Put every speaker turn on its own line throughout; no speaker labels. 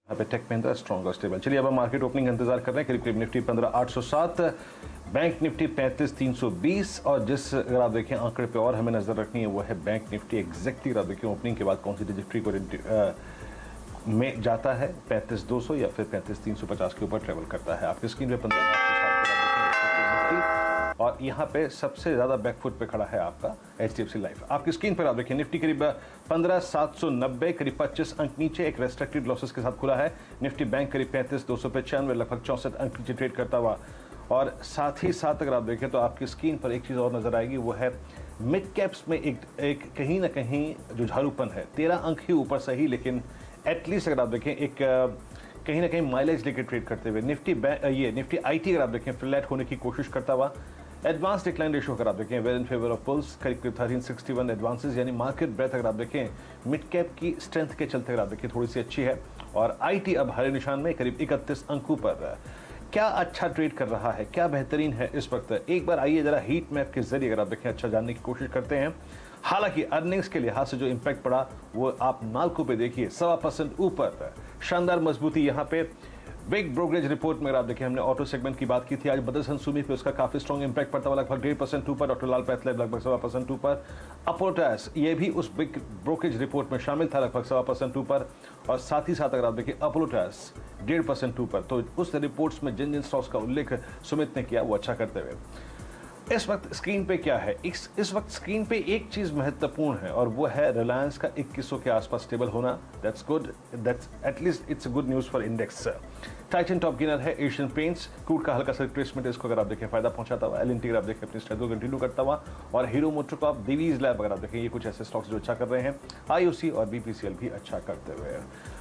यहाँ पे take Mahindra strong और स्टेबल। चलिए अब हम मार्केट ओपनिंग का इंतजार कर रहे हैं। करीब निफ्टी 15,807, बैंक निफ्टी 35,320 और जिस अगर आप देखें आंकड़े पे और हमें नजर रखनी है वो है बैंक निफ्टी। एग्जैक्टली अगर आप देखें ओपनिंग के बाद कौन सी ट्रिजेक्टरी को में जाता है, 35,200 या फिर 35,350 के ऊपर ट्रेवल करता है। आपकी स्क्रीन पे 15,807 और यहाँ पे सबसे ज्यादा बैकफुट पे खड़ा है आपका HDFC लाइफ। आपकी स्क्रीन पर आप देखिए निफ्टी करीब 15,790, करीब 25 अंक नीचे एक रेस्ट्रिक्टेड लॉसेस के साथ खुला है। निफ्टी बैंक करीब 35,295, लगभग 64 अंक नीचे ट्रेड करता हुआ। और साथ ही साथ अगर आप देखें तो आपकी स्क्रीन पर एक चीज और नजर आएगी, वो है मिड कैप्स में एक कहीं ना कहीं जो झाड़ूपन है। 13 अंक ही ऊपर सही, लेकिन एटलीस्ट अगर आप देखें एक कहीं ना कहीं माइलेज लेकर ट्रेड करते हुए निफ्टी IT अगर आप देखें फ्लैट होने की कोशिश करता हुआ। एडवांस डिक्लाइन रेशियो अगर आप देखें well in favour of bulls करीब 1361 एडवांसेस, यानी मार्केट ब्रेथ अगर आप देखें मिड कैप की स्ट्रेंथ के चलते अगर आप देखें थोड़ी सी अच्छी है। और IT अब हरे निशान में करीब 31 अंकों पर। क्या अच्छा ट्रेड कर रहा है, क्या बेहतरीन है इस वक्त, एक बार आइए जरा हीट मैप के जरिए अगर आप देखें अच्छा जानने की कोशिश करते हैं। हालांकि अर्निंग्स के लिहाज से जो इंपैक्ट पड़ा वो आप नाल्को पे देखिए 1.25% ऊपर, शानदार मजबूती यहाँ पे। बिग ब्रोकरेज रिपोर्ट में अगर आप देखें हमने ऑटो सेगमेंट की बात की थी, आज मदरसन सुमी पे उसका काफी स्ट्रॉन्ग इंपैक्ट पड़ता हुआ, लगभग 1.5% ऊपर। डॉक्टर लाल पैथलैब लगभग 1.25% ऊपर। अपोलोटास ये भी उस बिग ब्रोकरेज रिपोर्ट में शामिल था, लगभग 1.25% ऊपर। और साथ ही साथ अगर आप देखें अपोलोटास 1.5% ऊपर। तो उस रिपोर्ट्स में जिन जिन स्टॉक्स का उल्लेख सुमित ने किया वो अच्छा करते हुए। इस वक्त स्क्रीन पे क्या है, इस वक्त स्क्रीन पे एक चीज महत्वपूर्ण है और वो है रिलायंस का 2100 के आसपास स्टेबल होना। That's good, that's at least it's good news for index. Titan top gainer है। एशियन पेंट्स क्रूड का हल्का सा रिट्रेसमेंट इसको अगर आप देखें फायदा पहुंचाता हुआ। LNT अगर आप देखें अपनी स्ट्रेंथ को कंटिन्यू करता हुआ। और हीरो मोटोकॉर्प, दिवीज लैब अगर आप देखें ये कुछ ऐसे स्टॉक्स जो अच्छा कर रहे हैं। IOC और BPCL भी अच्छा करते हुए।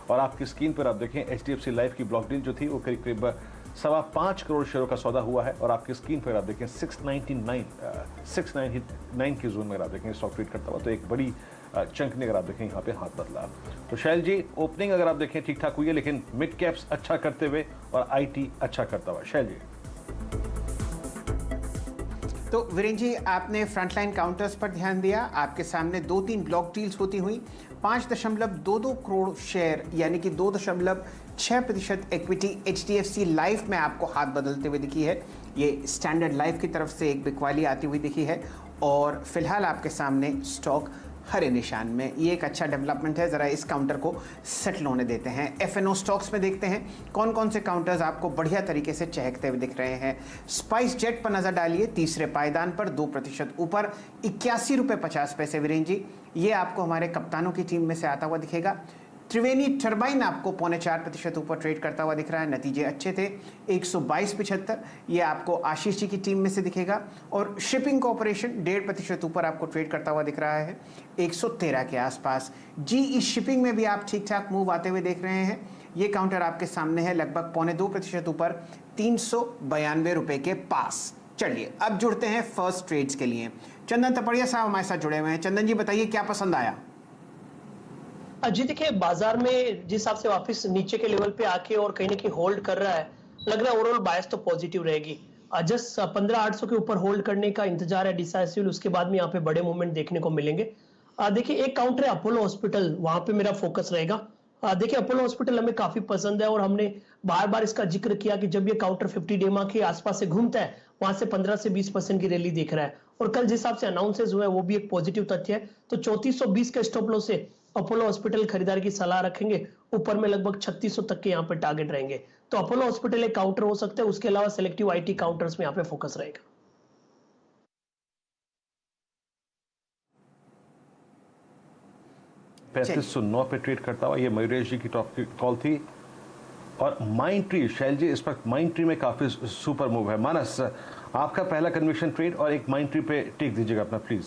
और आपकी स्क्रीन पर आप देखें HDFC लाइफ की ब्लॉक डील जो थी वो करीब 5.25 करोड़ शेयरों का सौदा हुआ है। और आपकी स्क्रीन पर आप देखें 699 की जोन में अगर आप देखें स्टॉक ट्रेड करता हुआ, तो एक बड़ी चंक ने अगर आप देखें यहाँ पे हाथ बदला। तो शैल जी ओपनिंग अगर आप देखें ठीक ठाक हुई है, लेकिन मिड कैप्स अच्छा करते हुए और IT अच्छा करता हुआ। शैल जी।
तो वीरेंद्र जी आपने फ्रंटलाइन काउंटर्स पर ध्यान दिया, आपके सामने 2-3 ब्लॉक डील्स होती हुई 5.22 करोड़ शेयर यानी कि 2.6% इक्विटी HDFC लाइफ में आपको हाथ बदलते हुए दिखी है। ये स्टैंडर्ड लाइफ की तरफ से एक बिकवाली आती हुई दिखी है और फिलहाल आपके सामने स्टॉक हरे निशान में। ये एक अच्छा डेवलपमेंट है। ज़रा इस काउंटर को सेटल होने देते हैं। FNO स्टॉक्स में देखते हैं कौन कौन से काउंटर्स आपको बढ़िया तरीके से चहकते हुए दिख रहे हैं। स्पाइस जेट पर नजर डालिए, तीसरे पायदान पर 2% ऊपर, 81.50 रुपये वीरेंद्र जी। ये आपको हमारे कप्तानों की टीम में से आता हुआ दिखेगा। त्रिवेणी टर्बाइन आपको 0.25% ऊपर ट्रेड करता हुआ दिख रहा है, नतीजे अच्छे थे। 122.75 ये आपको आशीष जी की टीम में से दिखेगा। और शिपिंग कॉर्पोरेशन 1.5% ऊपर आपको ट्रेड करता हुआ दिख रहा है 113 के आसपास। GE शिपिंग में भी आप ठीक ठाक मूव आते हुए देख रहे हैं। ये काउंटर आपके सामने है लगभग 0.25% ऊपर 392 रुपए के पास। चलिए अब जुड़ते हैं फर्स्ट ट्रेड्स के लिए। चंदन तपड़िया साहब हमारे साथ जुड़े हुए हैं। चंदन जी बताइए क्या पसंद आया।
जी देखिए बाजार में जिस हिसाब से वापस नीचे के लेवल पे आके और कहीं ना कहीं होल्ड कर रहा है, लग रहा है ओवरऑल बायस तो पॉजिटिव रहेगी। जस्ट 15,800 के ऊपर होल्ड करने का इंतजार है डिसाइसिव, उसके बाद में यहाँ पे बड़े मूवमेंट देखने को मिलेंगे। देखिए एक काउंटर है अपोलो हॉस्पिटल, वहां पे मेरा फोकस रहेगा। देखिए अपोलो हॉस्पिटल हमें काफी पसंद है और हमने बार बार इसका जिक्र किया कि जब ये काउंटर 50 डेमा के आसपास से घूमता है वहां से 15 से 20% की रैली दिख रहा है। और कल जिस हिसाब से अनाउंसेस हुए वो भी एक पॉजिटिव तथ्य है। तो 3420 के स्टॉप लॉस से अपोलो हॉस्पिटल खरीदार की सलाह रखेंगे। ऊपर में लगभग 3600 तक के यहाँ पे टारगेट रहेंगे। तो अपोलो हॉस्पिटल एक काउंटर हो सकता है, उसके अलावा सिलेक्टिव IT काउंटर्स में यहाँ पे फोकस रहेगा।
3509 पे ट्रेड करता हुआ, ये मयूरेश जी की टॉप कॉल थी। और माइंड ट्री, शैल जी इस वक्त माइंड ट्री में काफी सुपर मूव है। मानस आपका पहला कन्विक्शन ट्रेड और एक माइंड ट्री पे टेक दीजिएगा अपना प्लीज।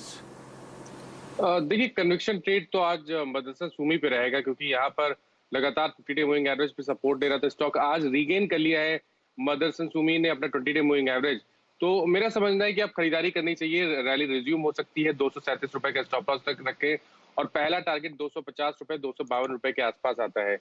देखिए कन्विक्शन ट्रेड तो आज मदरसन सुमी पे रहेगा, क्योंकि यहाँ पर लगातार 50 डे मूविंग एवरेज पे सपोर्ट दे रहा था। स्टॉक आज रीगेन कर लिया है मदरसन सुमी ने अपना 20 डे मूविंग एवरेज। तो मेरा समझना है कि आप खरीदारी करनी चाहिए, रैली रिज्यूम हो सकती है। 237 रुपए का स्टॉप लॉस तक रखे और पहला टारगेट 250 रुपए 252 रुपए के आसपास आता है।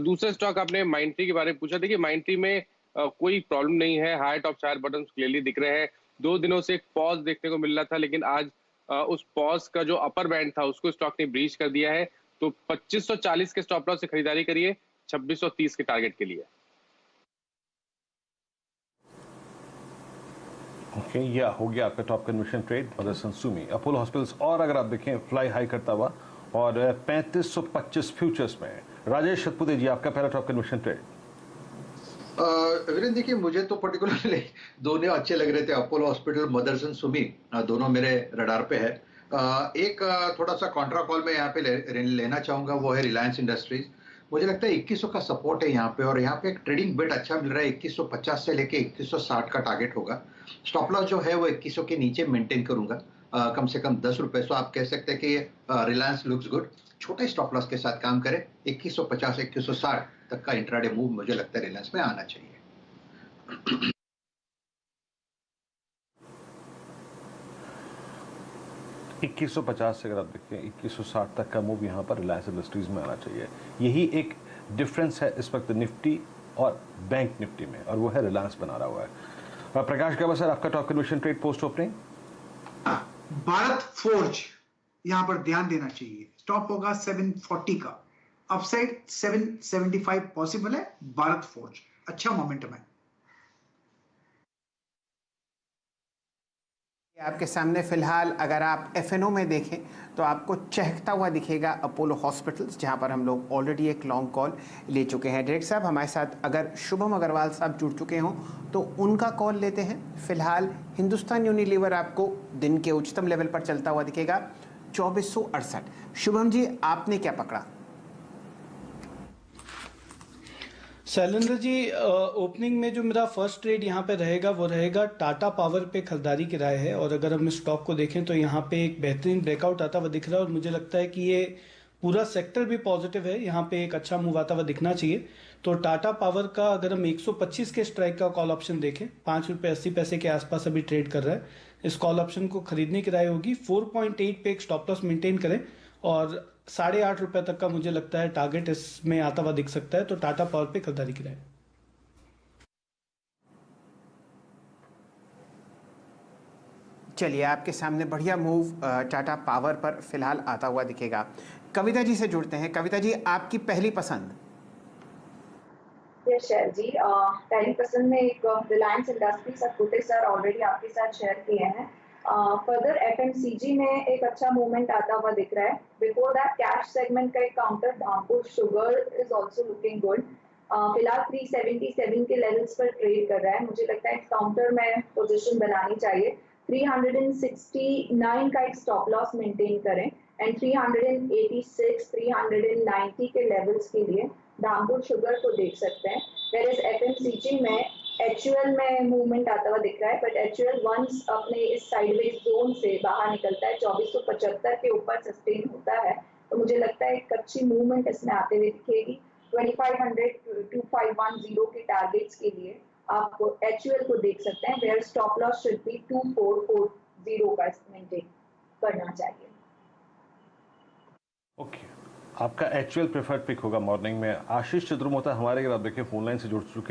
दूसरा स्टॉक आपने माइंड ट्री के बारे में पूछा। देखिए माइंड ट्री में कोई प्रॉब्लम नहीं है, हाई टॉप चार बटन क्लियरली दिख रहे हैं। 2 दिनों से एक पॉज देखने को मिल रहा था, लेकिन आज उस पॉज का जो अपर बैंड था उसको स्टॉक ने ब्रीच कर दिया है। तो 2540 के स्टॉप लॉस से खरीदारी करिए। 2630 के टारगेट के लिए।
ओके, या हो गया आपका top conviction trade Motherson Sumi. Apollo Hospitals और अगर आप देखें फ्लाई हाई करता हुआ और 3525 फ्यूचर्स में। राजेश सतपुते जी, आपका पहला टॉप कन्विक्शन ट्रेड।
वीरेंद्र, देखिए मुझे तो पर्टिकुलरली दोनों अच्छे लग रहे थे, अपोलो हॉस्पिटल, मदरसन सुमी, दोनों मेरे रडार पे है। एक थोड़ा सा कॉन्ट्रा कॉल में यहाँ पे लेना चाहूंगा, वो है रिलायंस इंडस्ट्रीज। मुझे लगता है 2100 का सपोर्ट है यहाँ पे, और यहाँ पे एक ट्रेडिंग बिट अच्छा मिल रहा है। 2150 से लेके 2160 का टारगेट होगा। स्टॉप लॉस जो है वो 2100 के नीचे मेंटेन करूंगा, कम से कम 10 रुपए। सो आप कह सकते हैं कि रिलायंस लुक्स गुड, छोटे स्टॉप लॉस के साथ काम करें। 2150 2160 तक का इंट्राडे मूव मुझे लगता है रिलायंस में आना चाहिए।
2150 से अगर आप देखें 2160 तक का मूव यहाँ पर रिलायंस इंडस्ट्रीज में आना चाहिए। यही एक डिफरेंस है इस वक्त निफ्टी और बैंक निफ्टी में, और वो है रिलायंस बना रहा हुआ है। प्रकाश गवा सर, आपका top conviction trade post opening.
Bharat forge यहां पर ध्यान देना चाहिए। स्टॉप होगा 740 का, अपसाइड 775 पॉसिबल है। भारत फोर्ज अच्छा मोमेंटम है।
आपके सामने फिलहाल अगर आप एफएनओ में देखें तो आपको चहकता हुआ दिखेगा अपोलो हॉस्पिटल्स, जहां पर हम लोग ऑलरेडी एक लॉन्ग कॉल ले चुके हैं। डायरेक्टर साहब हमारे साथ अगर शुभम अग्रवाल साहब जुड़ चुके हों तो उनका कॉल लेते हैं। फिलहाल हिंदुस्तान यूनिलीवर आपको दिन के उच्चतम लेवल पर चलता हुआ दिखेगा 2468। शुभम जी, आपने क्या पकड़ा?
शैलेंद्र जी, ओपनिंग में जो मेरा फर्स्ट ट्रेड यहाँ पे रहेगा वो रहेगा टाटा पावर पे खरीदारी की राय है। और अगर हम स्टॉक को देखें तो यहाँ पे एक बेहतरीन ब्रेकआउट आता हुआ दिख रहा है, और मुझे लगता है कि ये पूरा सेक्टर भी पॉजिटिव है। यहाँ पे एक अच्छा मूव आता हुआ दिखना चाहिए। तो टाटा पावर का अगर हम 125 के स्ट्राइक का कॉल ऑप्शन देखें, ₹5.80 के आसपास अभी ट्रेड कर रहा है। इस कॉल ऑप्शन को खरीदने की राय होगी। 4.8 पे एक स्टॉप लॉस मेंटेन करें, और ₹8.5 तक का मुझे लगता है टारगेट इसमें आता हुआ दिख सकता है। तो टाटा पावर पे खरीदारी की राय।
चलिए, आपके सामने बढ़िया मूव टाटा पावर पर फिलहाल आता हुआ दिखेगा। कविता जी से जुड़ते हैं। कविता जी, आपकी पहली पसंद?
शैल जी, पहली पसंद में एक Reliance industry Satpute sir already आपके साथ शेयर किए हैं। फर्दर एफएमसीजी में एक अच्छा मूवमेंट आता हुआ दिख रहा है। बिफोर दैट कैश सेगमेंट का एक counter Dhampur sugar is also looking good. फिलहाल 377 के लेवल्स पर ट्रेड कर रहा है। मुझे लगता है काउंटर में पोजीशन बनानी चाहिए। 369 का एक स्टॉप लॉस मेंटेन करें, एंड 386 390 के लेवल्स के लिए धामपुर शुगर को देख सकते हैं। वेयर इज एफएमसीजी में एचयूएल में मूवमेंट आता हुआ दिख रहा है, बट एचयूएल वंस अपने इस साइडवेज जोन से बाहर निकलता है, 2475 के ऊपर सस्टेन होता है, तो मुझे लगता है एक अच्छी मूवमेंट इसमें आते हुए दिखेगी। 2500 2510 के टारगेट्स के लिए आप एचयूएल को देख सकते हैं, where stop loss should be 2440 का मेंटेन करना चाहिए।
ओके, आपका एचयूएल प्रेफर्ड पिक होगा मॉर्निंग में। आशीष चतुर्मोता हमारे, अगर आप देखें फोन लाइन से जुड़ चुके हैं।